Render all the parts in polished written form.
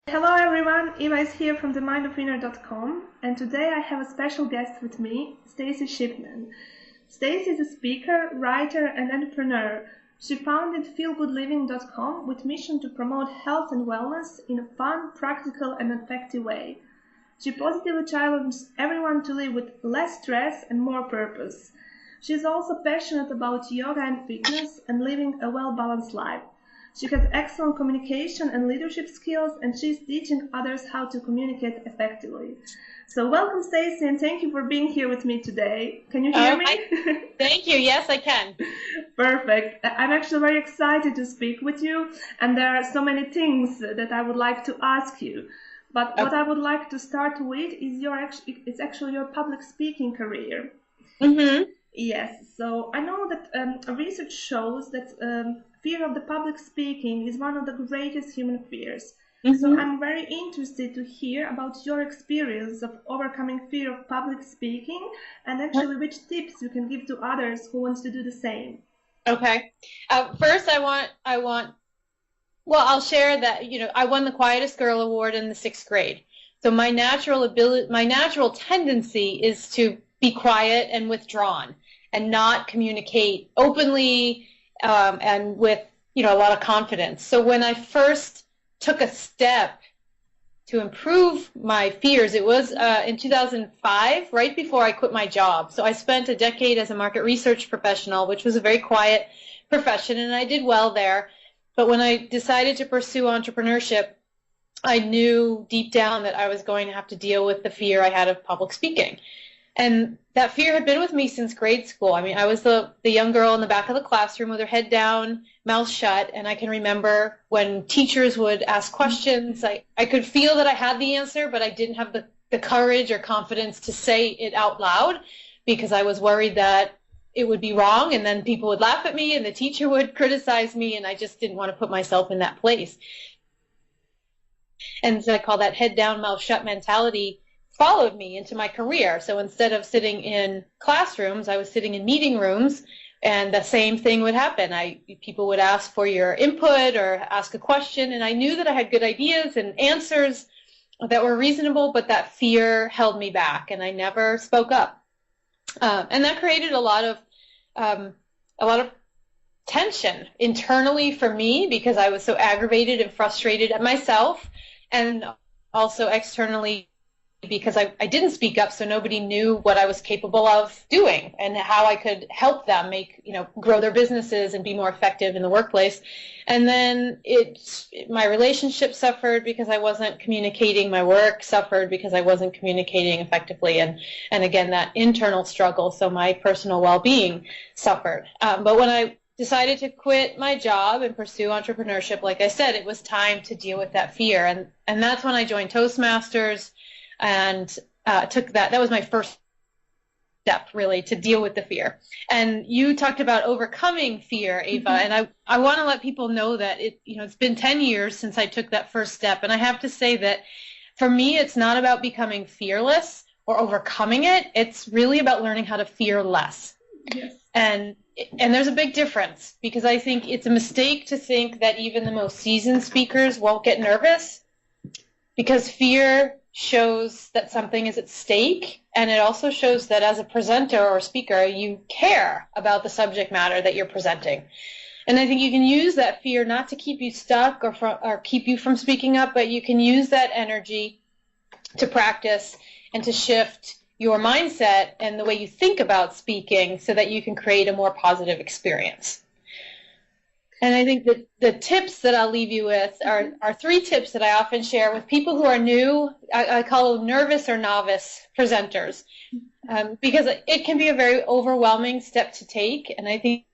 Hello everyone, Eva is here from themindofwinner.com, and today I have a special guest with me, Stacey Shipman. Stacey is a speaker, writer and entrepreneur. She founded feelgoodliving.com with mission to promote health and wellness in a fun, practical and effective way. She positively challenges everyone to live with less stress and more purpose. She is also passionate about yoga and fitness and living a well-balanced life. She has excellent communication and leadership skills, and she's teaching others how to communicate effectively. So welcome, Stacey, and thank you for being here with me today. Can you hear me? Thank you. Yes, I can. Perfect. I'm actually very excited to speak with you, and there are so many things that I would like to ask you. But what I would like to start with is it's actually your public speaking career. Mm-hmm. Yes, so I know that research shows that fear of the public speaking is one of the greatest human fears. Mm-hmm. So I'm very interested to hear about your experience of overcoming fear of public speaking and actually which tips you can give to others who want to do the same. Okay. First, I'll share that, I won the Quietest Girl Award in the 6th grade. So my natural tendency is to be quiet and withdrawn and not communicate openly and with, a lot of confidence. So when I first took a step to improve my fears, it was in 2005, right before I quit my job. So I spent a decade as a market research professional, which was a very quiet profession, and I did well there. But when I decided to pursue entrepreneurship, I knew deep down that I was going to have to deal with the fear I had of public speaking. And that fear had been with me since grade school. I mean, I was the young girl in the back of the classroom with her head down, mouth shut, and I can remember when teachers would ask questions, I could feel that I had the answer, but I didn't have the courage or confidence to say it out loud because I was worried that it would be wrong and then people would laugh at me and the teacher would criticize me, and I just didn't want to put myself in that place. And so I call that head down, mouth shut mentality followed me into my career. So instead of sitting in classrooms, I was sitting in meeting rooms, and the same thing would happen. People would ask for your input or ask a question, and I knew that I had good ideas and answers that were reasonable, but that fear held me back, and I never spoke up. And that created a lot of tension internally for me because I was so aggravated and frustrated at myself, and also externally because I didn't speak up, so nobody knew what I was capable of doing and how I could help them grow their businesses and be more effective in the workplace. And then my relationship suffered because I wasn't communicating. My work suffered because I wasn't communicating effectively. And again, that internal struggle, so my personal well-being suffered. But when I decided to quit my job and pursue entrepreneurship, like I said, it was time to deal with that fear. And that's when I joined Toastmasters and took that. That was my first step, really, to deal with the fear. And you talked about overcoming fear, Eva, mm-hmm. And I want to let people know that it's been 10 years since I took that first step. And I have to say that for me, it's not about becoming fearless or overcoming it. It's really about learning how to fear less. Yes. And there's a big difference, because I think it's a mistake to think that even the most seasoned speakers won't get nervous, because fear shows that something is at stake, and it also shows that as a presenter or speaker, you care about the subject matter that you're presenting. And I think you can use that fear not to keep you stuck or keep you from speaking up, but you can use that energy to practice and to shift your mindset and the way you think about speaking so that you can create a more positive experience. And I think that the tips that I'll leave you with are 3 tips that I often share with people who are new. I call them nervous or novice presenters, because it can be a very overwhelming step to take. And I think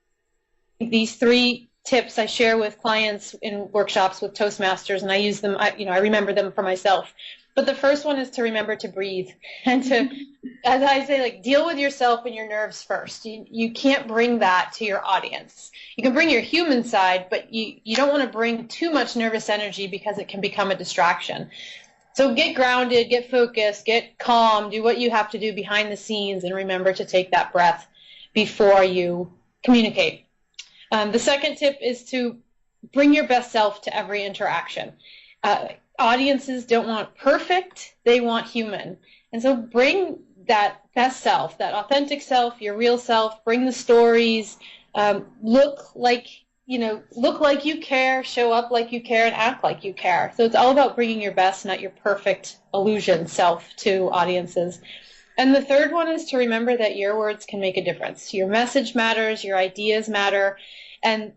these 3 tips I share with clients in workshops with Toastmasters, and I use them, I remember them for myself. But the first one is to remember to breathe and to, as I say, deal with yourself and your nerves first. You can't bring that to your audience. You can bring your human side, but you don't want to bring too much nervous energy because it can become a distraction. So get grounded, get focused, get calm, do what you have to do behind the scenes, and remember to take that breath before you communicate. The second tip is to bring your best self to every interaction. audiences don't want perfect, they want human. And so bring that best self, that authentic self, your real self, bring the stories, look like you care, show up like you care, and act like you care. So it's all about bringing your best, not your perfect illusion self to audiences. And the third one is to remember that your words can make a difference. Your message matters, your ideas matter, and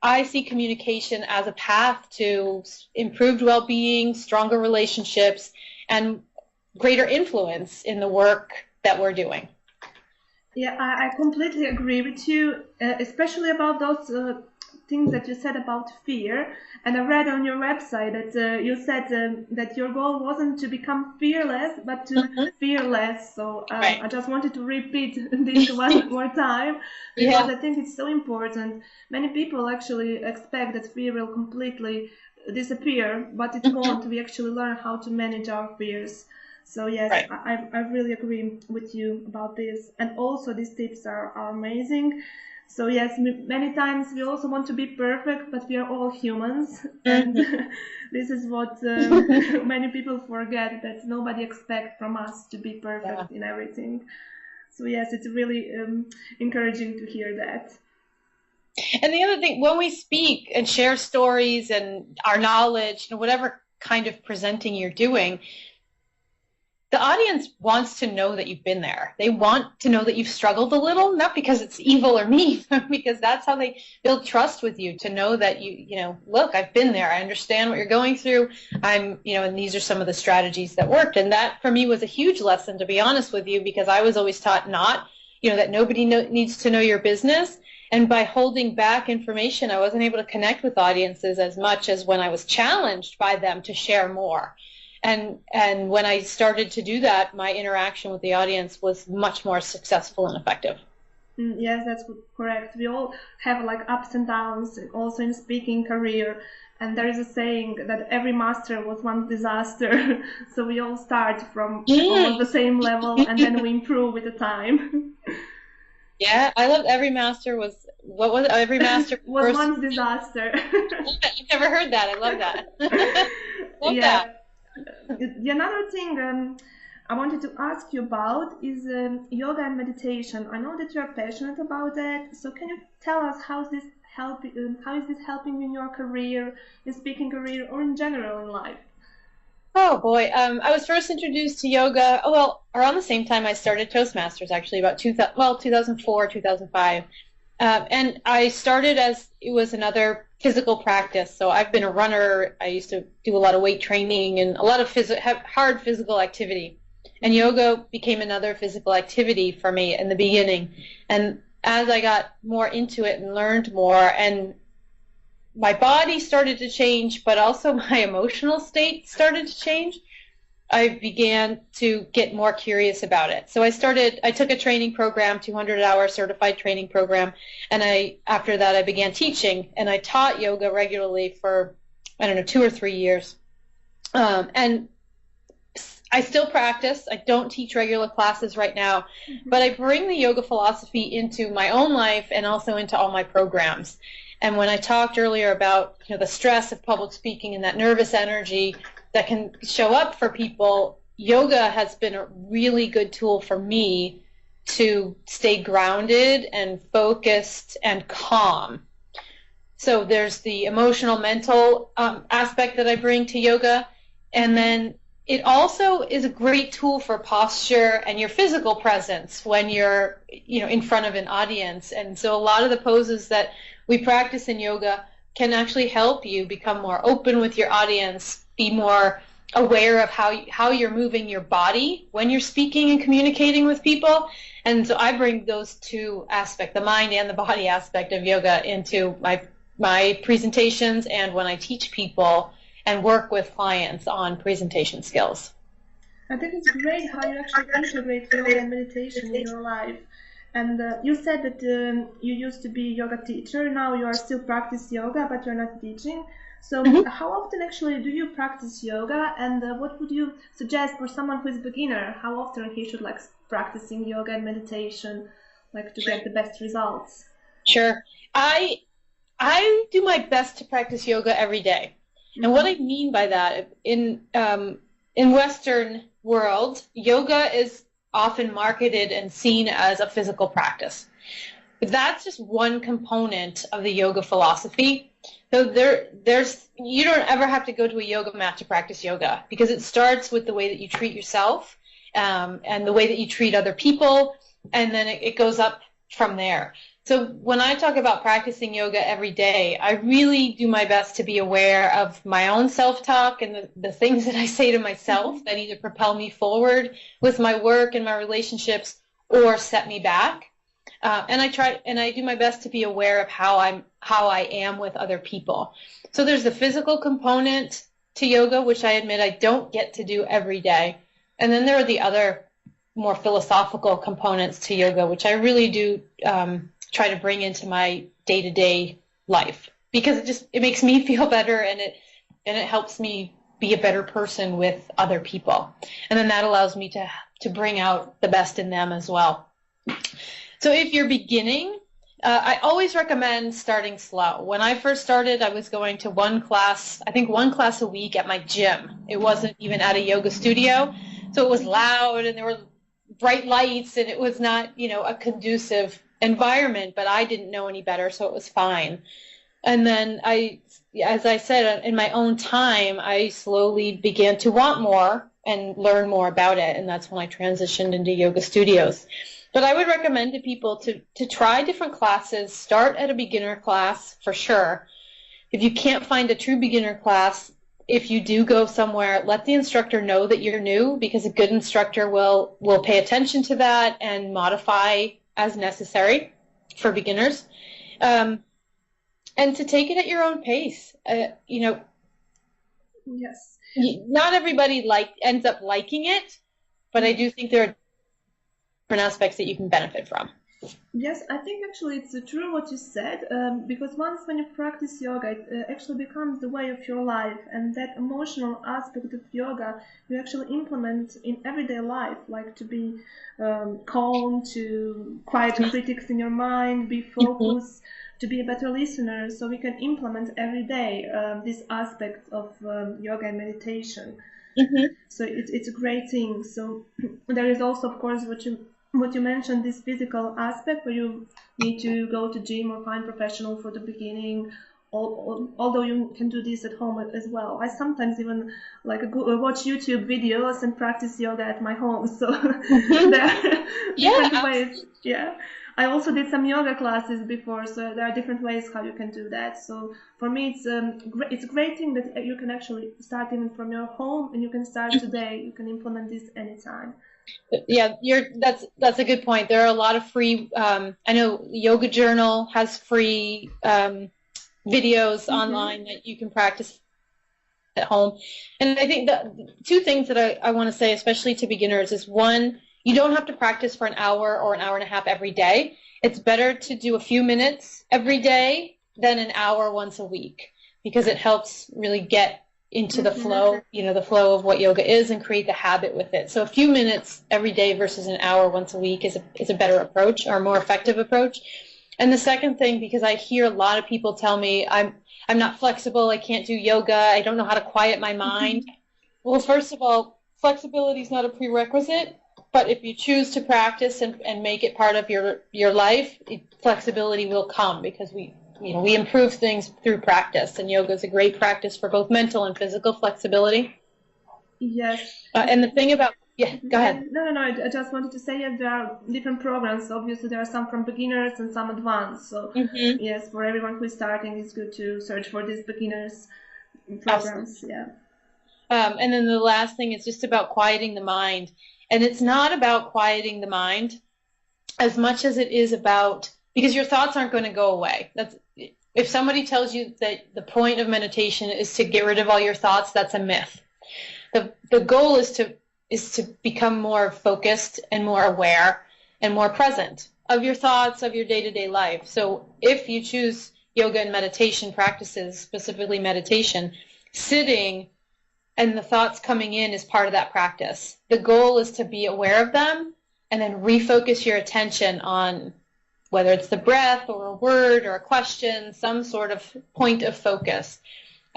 I see communication as a path to improved well-being, stronger relationships, and greater influence in the work that we're doing. Yeah, I completely agree with you, especially about those things that you said about fear. And I read on your website that you said that your goal wasn't to become fearless, but to fear less. So Right. I just wanted to repeat this one more time because I think it's so important. Many people actually expect that fear will completely disappear, but it won't. We actually learn how to manage our fears. So yes, Right. I really agree with you about this. And also these tips are amazing. So yes, many times we also want to be perfect, but we are all humans. And this is what many people forget, that nobody expects from us to be perfect in everything. So yes, it's really encouraging to hear that. And the other thing, when we speak and share stories and our knowledge, whatever kind of presenting you're doing, the audience wants to know that you've been there. They want to know that you've struggled a little, not because it's evil or mean, but because that's how they build trust with you, to know that look, I've been there. I understand what you're going through. And these are some of the strategies that worked. And that for me was a huge lesson, to be honest with you, because I was always taught that nobody needs to know your business. And by holding back information, I wasn't able to connect with audiences as much as when I was challenged by them to share more. And when I started to do that, my interaction with the audience was much more successful and effective. Yes, that's correct. We all have like ups and downs, also in speaking career. And there is a saying that every master was once disaster. So we all start from almost the same level, and then we improve with the time. Yeah, I loved every master was, what was it? Every master was once disaster. I've never heard that. I love that. Love that. Another thing I wanted to ask you about is yoga and meditation. I know that you're passionate about that. So can you tell us how is this helping you in your career, your speaking career, or in general in life? Oh boy, I was first introduced to yoga, around the same time I started Toastmasters, actually, about 2004, 2005. And I started as it was another physical practice. So I've been a runner. I used to do a lot of weight training and a lot of hard physical activity. And yoga became another physical activity for me in the beginning. And as I got more into it and learned more, and my body started to change, but also my emotional state started to change, I began to get more curious about it. So I took a training program, 200-hour certified training program, and after that I began teaching, and I taught yoga regularly for, 2 or 3 years. And I still practice. I don't teach regular classes right now, but I bring the yoga philosophy into my own life and also into all my programs. And when I talked earlier about the stress of public speaking and that nervous energy that can show up for people, yoga has been a really good tool for me to stay grounded and focused and calm. So there's the emotional, mental aspect that I bring to yoga, and then it also is a great tool for posture and your physical presence when you're in front of an audience. And so a lot of the poses that we practice in yoga can actually help you become more open with your audience, be more aware of how you're moving your body when you're speaking and communicating with people. And so I bring those two aspects, the mind and the body aspect of yoga, into my presentations and when I teach people and work with clients on presentation skills. I think it's great how you actually integrate yoga and meditation in your life. And you said that you used to be a yoga teacher. Now you are still practice yoga, but you're not teaching. So how often actually do you practice yoga, and what would you suggest for someone who is a beginner? How often he should practicing yoga and meditation, to get the best results? Sure. I do my best to practice yoga every day. And what I mean by that, in Western world, yoga is often marketed and seen as a physical practice. But that's just one component of the yoga philosophy. So you don't ever have to go to a yoga mat to practice yoga, because it starts with the way that you treat yourself, and the way that you treat other people, and then it goes up from there. So when I talk about practicing yoga every day, I really do my best to be aware of my own self-talk and the things that I say to myself that either propel me forward with my work and my relationships or set me back. And I do my best to be aware of how I am with other people. So there's the physical component to yoga, which I admit I don't get to do every day. And then there are the other more philosophical components to yoga, which I really do try to bring into my day-to-day life, because it makes me feel better, and it helps me be a better person with other people. And then that allows me to bring out the best in them as well. So if you're beginning, I always recommend starting slow. When I first started, I was going to one class a week at my gym. It wasn't even at a yoga studio, so it was loud and there were bright lights, and it was not, a conducive environment, but I didn't know any better, so it was fine. And then as I said, in my own time, I slowly began to want more and learn more about it, and that's when I transitioned into yoga studios. But I would recommend to people to try different classes. Start at a beginner class for sure. If you can't find a true beginner class, if you do go somewhere, let the instructor know that you're new, because a good instructor will pay attention to that and modify as necessary for beginners. And to take it at your own pace. Yes. Not everybody ends up liking it, but I do think there are different aspects that you can benefit from. Yes, I think actually it's true what you said, because once when you practice yoga, it actually becomes the way of your life, and that emotional aspect of yoga you actually implement in everyday life, like to be calm, to quiet critics in your mind, be focused, to be a better listener. So we can implement every day this aspect of yoga and meditation. So it's a great thing. So there is also, of course, what you mentioned, this physical aspect where you need to go to gym or find professional for the beginning, although you can do this at home as well. I sometimes even watch YouTube videos and practice yoga at my home. So there are different ways. Yeah. I also did some yoga classes before, so there are different ways how you can do that. So for me, it's a great thing that you can actually start even from your home, and you can start today. You can implement this anytime. Yeah, that's a good point. There are a lot of free. I know Yoga Journal has free videos online that you can practice at home. And I think the two things that I want to say, especially to beginners, is one, you don't have to practice for an hour or an hour and a half every day. It's better to do a few minutes every day than an hour once a week, because it helps really get into the flow, the flow of what yoga is, and create the habit with it. So a few minutes every day versus an hour once a week is a better approach, or a more effective approach. And the second thing, because I hear a lot of people tell me, I'm not flexible, I can't do yoga, I don't know how to quiet my mind. Well, first of all, flexibility is not a prerequisite, but if you choose to practice and make it part of your life, flexibility will come, because we improve things through practice, and yoga is a great practice for both mental and physical flexibility. Yes. And the thing about, go ahead. No, I just wanted to say, there are different programs. Obviously, there are some from beginners and some advanced. So, yes, for everyone who is starting, it's good to search for these beginners programs. Absolutely. Yeah. And then the last thing is just about quieting the mind. And it's not about quieting the mind as much as it is about, because your thoughts aren't going to go away. If somebody tells you that the point of meditation is to get rid of all your thoughts, that's a myth. The goal is to become more focused and more aware and more present of your thoughts, of your day-to-day life. So if you choose yoga and meditation practices, specifically meditation, sitting and the thoughts coming in is part of that practice. The goal is to be aware of them and then refocus your attention on whether it's the breath or a word or a question, some sort of point of focus.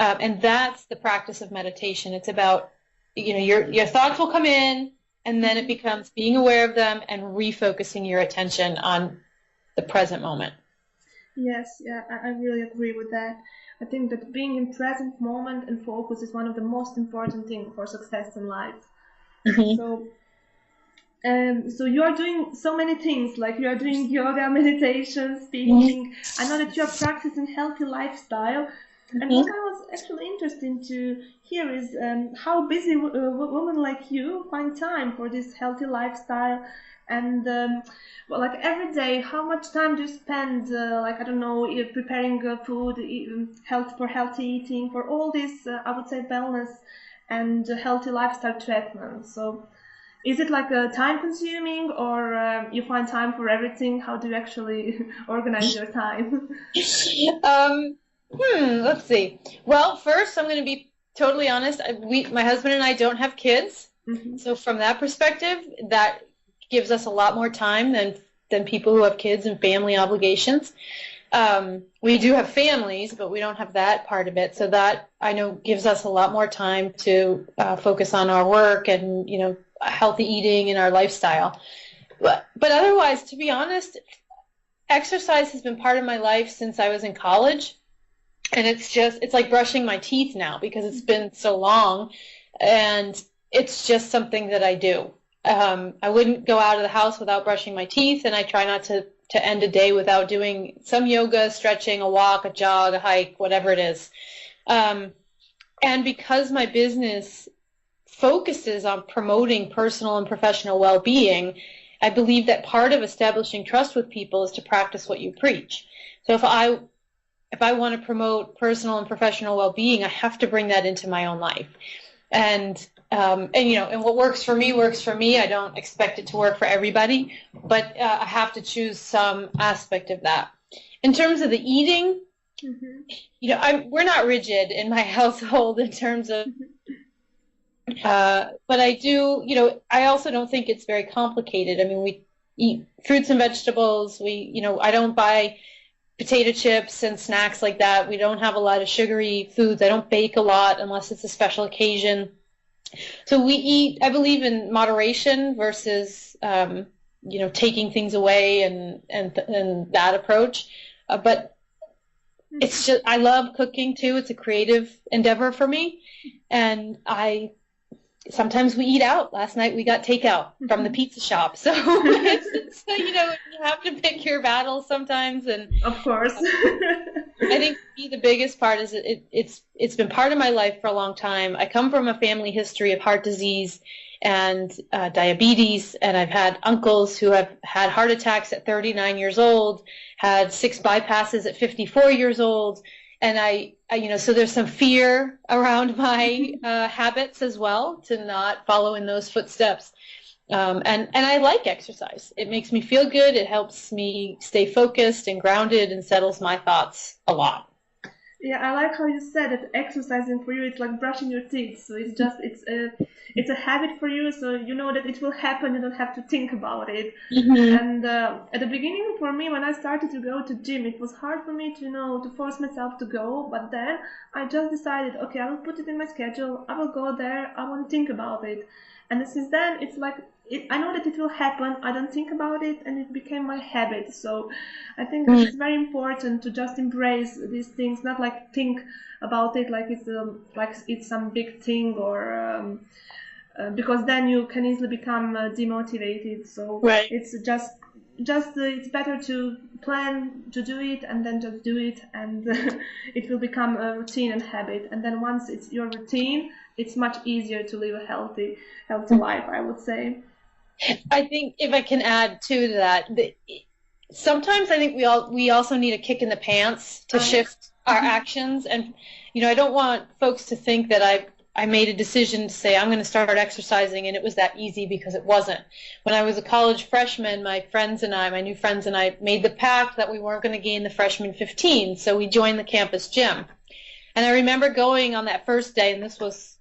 And that's the practice of meditation. It's about, your thoughts will come in, and then it becomes being aware of them and refocusing your attention on the present moment. Yes, yeah, I really agree with that. I think that being in present moment and focus is one of the most important things for success in life. Mm-hmm. So you are doing so many things, like you are doing yoga, meditation, speaking. I know that you are practicing healthy lifestyle. And what I was actually interested to hear is how busy women like you find time for this healthy lifestyle. And like every day, how much time do you spend, like, I don't know, preparing food, healthy eating, for all this, I would say, wellness and healthy lifestyle treatment. So is it like time consuming, or you find time for everything? How do you actually organize your time? Let's see. Well, first, I'm going to be totally honest. My husband and I don't have kids. Mm-hmm. So from that perspective, that gives us a lot more time than people who have kids and family obligations. We do have families, but we don't have that part of it. So that, I know, gives us a lot more time to focus on our work and, healthy eating and our lifestyle. But otherwise, to be honest, exercise has been part of my life since I was in college. And it's like brushing my teeth now because it's been so long, and it's just something that I do. I wouldn't go out of the house without brushing my teeth, and I try not to end a day without doing some yoga, stretching, a walk, a jog, a hike, whatever it is. And because my business focuses on promoting personal and professional well-being, I believe that part of establishing trust with people is to practice what you preach. So if I want to promote personal and professional well-being, I have to bring that into my own life. And what works for me works for me. I don't expect it to work for everybody, but I have to choose some aspect of that. In terms of the eating, we're not rigid in my household in terms of, but I do, I also don't think it's very complicated. I mean, we eat fruits and vegetables. I don't buy potato chips and snacks like that. We don't have a lot of sugary foods. I don't bake a lot unless it's a special occasion. So we eat, I believe in moderation versus, taking things away and that approach. But it's just, I love cooking too. It's a creative endeavor for me. And sometimes we eat out. Last night we got takeout from the pizza shop. So you have to pick your battles sometimes. And of course, I think the biggest part is it's been part of my life for a long time. I come from a family history of heart disease and diabetes, and I've had uncles who have had heart attacks at 39 years old, had 6 bypasses at 54 years old. And so there's some fear around my habits as well, to not follow in those footsteps. And I like exercise. It makes me feel good. It helps me stay focused and grounded and settles my thoughts a lot. Yeah, I like how you said that exercising for you, it's like brushing your teeth. So it's a habit for you. So you know that it will happen. You don't have to think about it. Mm-hmm. And at the beginning, for me, when I started to go to gym, it was hard for me to force myself to go. But then I just decided, okay, I will put it in my schedule. I will go there. I won't think about it. And since then, it's like, I know that it will happen. I don't think about it, and it became my habit. So I think it's very important to just embrace these things, not like think about it like it's some big thing, or because then you can easily become demotivated. So right. It's just it's better to plan to do it and then just do it, and it will become a routine and habit. And then once it's your routine, it's much easier to live a healthy life, I would say. I think if I can add to that, sometimes I think we also need a kick in the pants to shift our actions. And I don't want folks to think that I made a decision to say I'm going to start exercising and it was that easy, because it wasn't. When I was a college freshman, my new friends and I made the pact that we weren't going to gain the freshman 15, so we joined the campus gym. And I remember going on that first day, and this was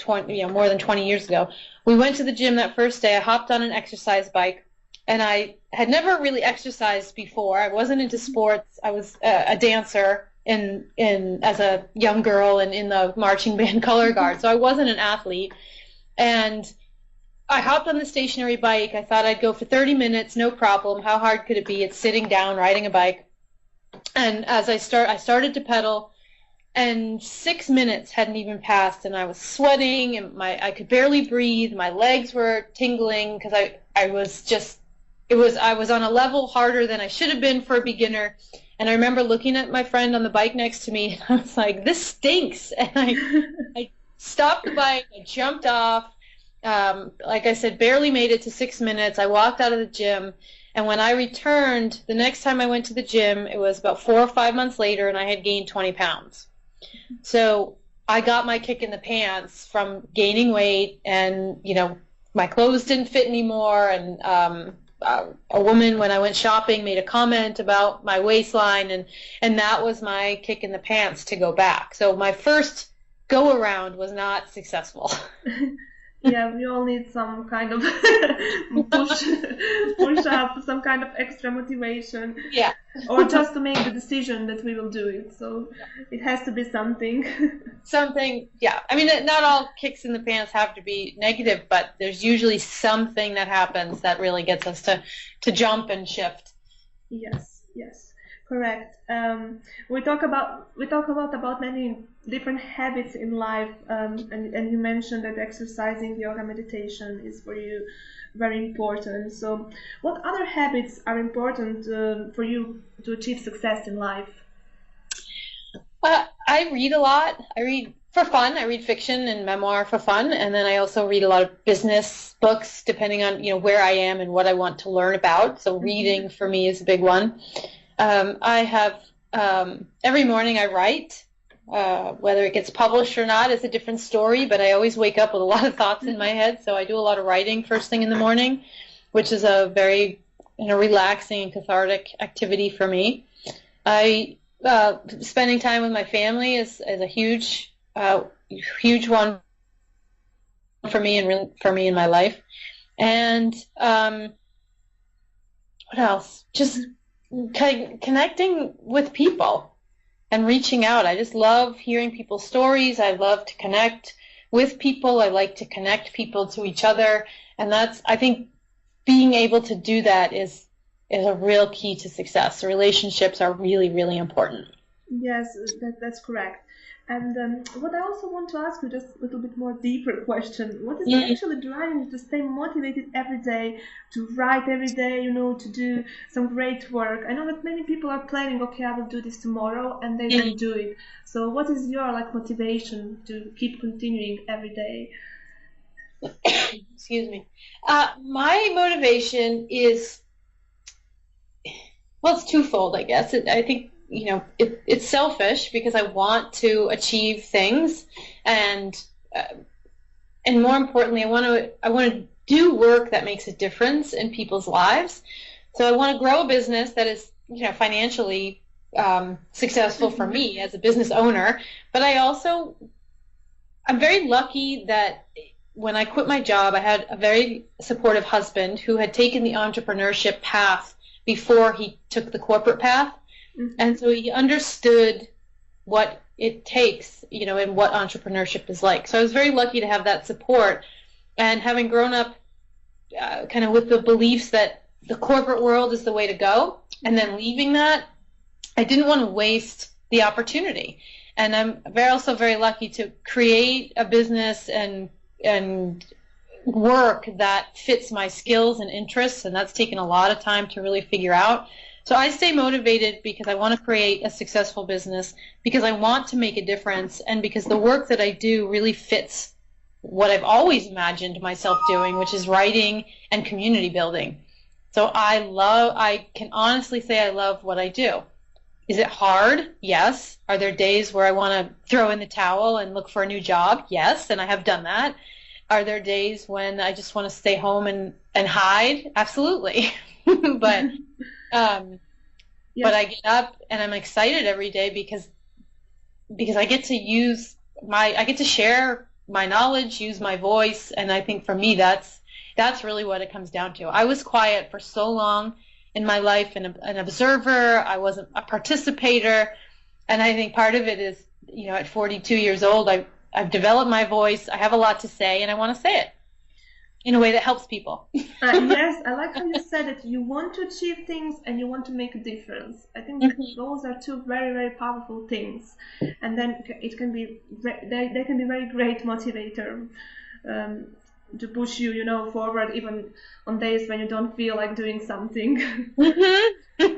more than 20 years ago. We went to the gym that first day. I hopped on an exercise bike, and I had never really exercised before. I wasn't into sports. I was a dancer in as a young girl and in the marching band color guard. So I wasn't an athlete. And I hopped on the stationary bike. I thought I'd go for 30 minutes, no problem. How hard could it be? It's sitting down, riding a bike. And as I started to pedal, and 6 minutes hadn't even passed, and I was sweating, and I could barely breathe. My legs were tingling because I was on a level harder than I should have been for a beginner. And I remember looking at my friend on the bike next to me, and I was like, this stinks. And I stopped the bike, I jumped off. Like I said, barely made it to 6 minutes. I walked out of the gym, and when I returned, the next time I went to the gym, it was about 4 or 5 months later, and I had gained 20 pounds. So I got my kick in the pants from gaining weight, and, you know, my clothes didn't fit anymore, and a woman, when I went shopping, made a comment about my waistline, and that was my kick in the pants to go back. So my first go-around was not successful. Yeah, we all need some kind of push up, some kind of extra motivation. Yeah. Or just to make the decision that we will do it. So it has to be something. Something, yeah. I mean, not all kicks in the pants have to be negative, but there's usually something that happens that really gets us to jump and shift. Yes, correct. We talk a lot about many different habits in life, and you mentioned that exercising, yoga, meditation is for you very important. So what other habits are important for you to achieve success in life? I read a lot. I read for fun. I read fiction and memoir for fun, and then I also read a lot of business books, depending on, you know, where I am and what I want to learn about. So reading for me is a big one. I have every morning I write. Whether it gets published or not is a different story, but I always wake up with a lot of thoughts in my head, so I do a lot of writing first thing in the morning, which is a very, you know, relaxing and cathartic activity for me. Spending time with my family is a huge one for me, and really for me in my life. And what else? Just connecting with people and reaching out. I just love hearing people's stories. I love to connect with people. I like to connect people to each other, and I think being able to do that is a real key to success. Relationships are really, really important. Yes, that's correct. And what I also want to ask you, just a little bit more deeper question, what is actually driving you to stay motivated every day, to write every day, you know, to do some great work? I know that many people are planning, okay, I will do this tomorrow, and they don't do it. So what is your motivation to keep continuing every day? Excuse me. My motivation is, well, it's twofold, I guess. I think, you know, it's selfish because I want to achieve things, and more importantly, I want to do work that makes a difference in people's lives. So I want to grow a business that is, you know, financially successful for me as a business owner. But I'm very lucky that when I quit my job, I had a very supportive husband who had taken the entrepreneurship path before he took the corporate path. And so he understood what it takes, you know, and what entrepreneurship is like. So I was very lucky to have that support. And having grown up kind of with the beliefs that the corporate world is the way to go, and then leaving that, I didn't want to waste the opportunity. And I'm also very lucky to create a business and work that fits my skills and interests, and that's taken a lot of time to really figure out. So I stay motivated because I want to create a successful business, because I want to make a difference, and because the work that I do really fits what I've always imagined myself doing, which is writing and community building. So I can honestly say I love what I do. Is it hard? Yes. Are there days where I want to throw in the towel and look for a new job? Yes, and I have done that. Are there days when I just want to stay home and hide? Absolutely. But I get up and I'm excited every day because I get to share my knowledge, use my voice, and I think for me that's really what it comes down to. I was quiet for so long in my life, and an observer. I wasn't a participator, And I think part of it is, at 42 years old, I've developed my voice. I have a lot to say, and I want to say it in a way that helps people. Yes, I like how you said it. You want to achieve things and you want to make a difference. I think that those are two very, very powerful things. And then it can be, they can be very great motivator to push you, forward even on days when you don't feel like doing something.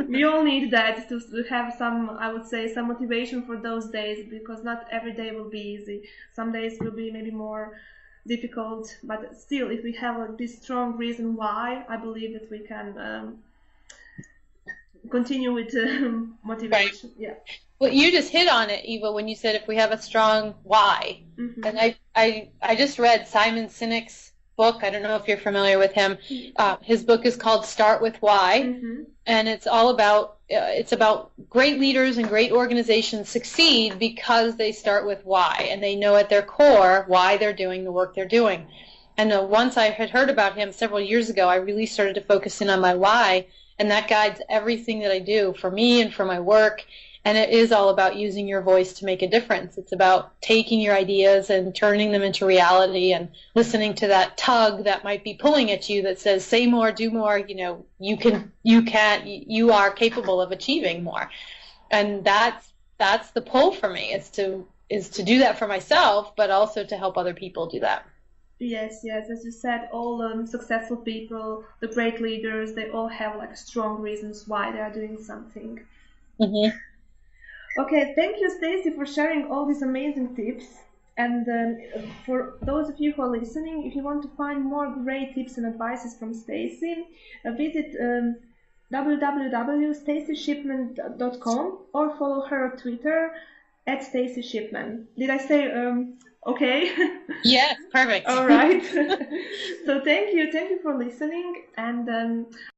We all need that to have some, I would say, some motivation for those days, because not every day will be easy. Some days will be maybe more difficult, but still, if we have this strong reason why, I believe that we can continue with motivation. Right. Yeah. Well, you just hit on it, Eva, when you said if we have a strong why. And I just read Simon Sinek's book. I don't know if you're familiar with him. His book is called Start with Why, and it's all about great leaders and great organizations succeed because they start with why, and they know at their core why they're doing the work they're doing. And once I had heard about him several years ago, I really started to focus in on my why, and that guides everything that I do for me and for my work. And it is all about using your voice to make a difference. It's about taking your ideas and turning them into reality and listening to that tug that might be pulling at you that says, say more, do more, you are capable of achieving more. And that's the pull for me, is to do that for myself, but also to help other people do that. Yes, as you said, all successful people, the great leaders, they all have like strong reasons why they are doing something. Okay, thank you, Stacey, for sharing all these amazing tips. And for those of you who are listening, if you want to find more great tips and advices from Stacey, visit www.staceyshipman.com or follow her on Twitter @Stacey Shipman. Did I say okay? Yes, perfect. All right. So thank you for listening, and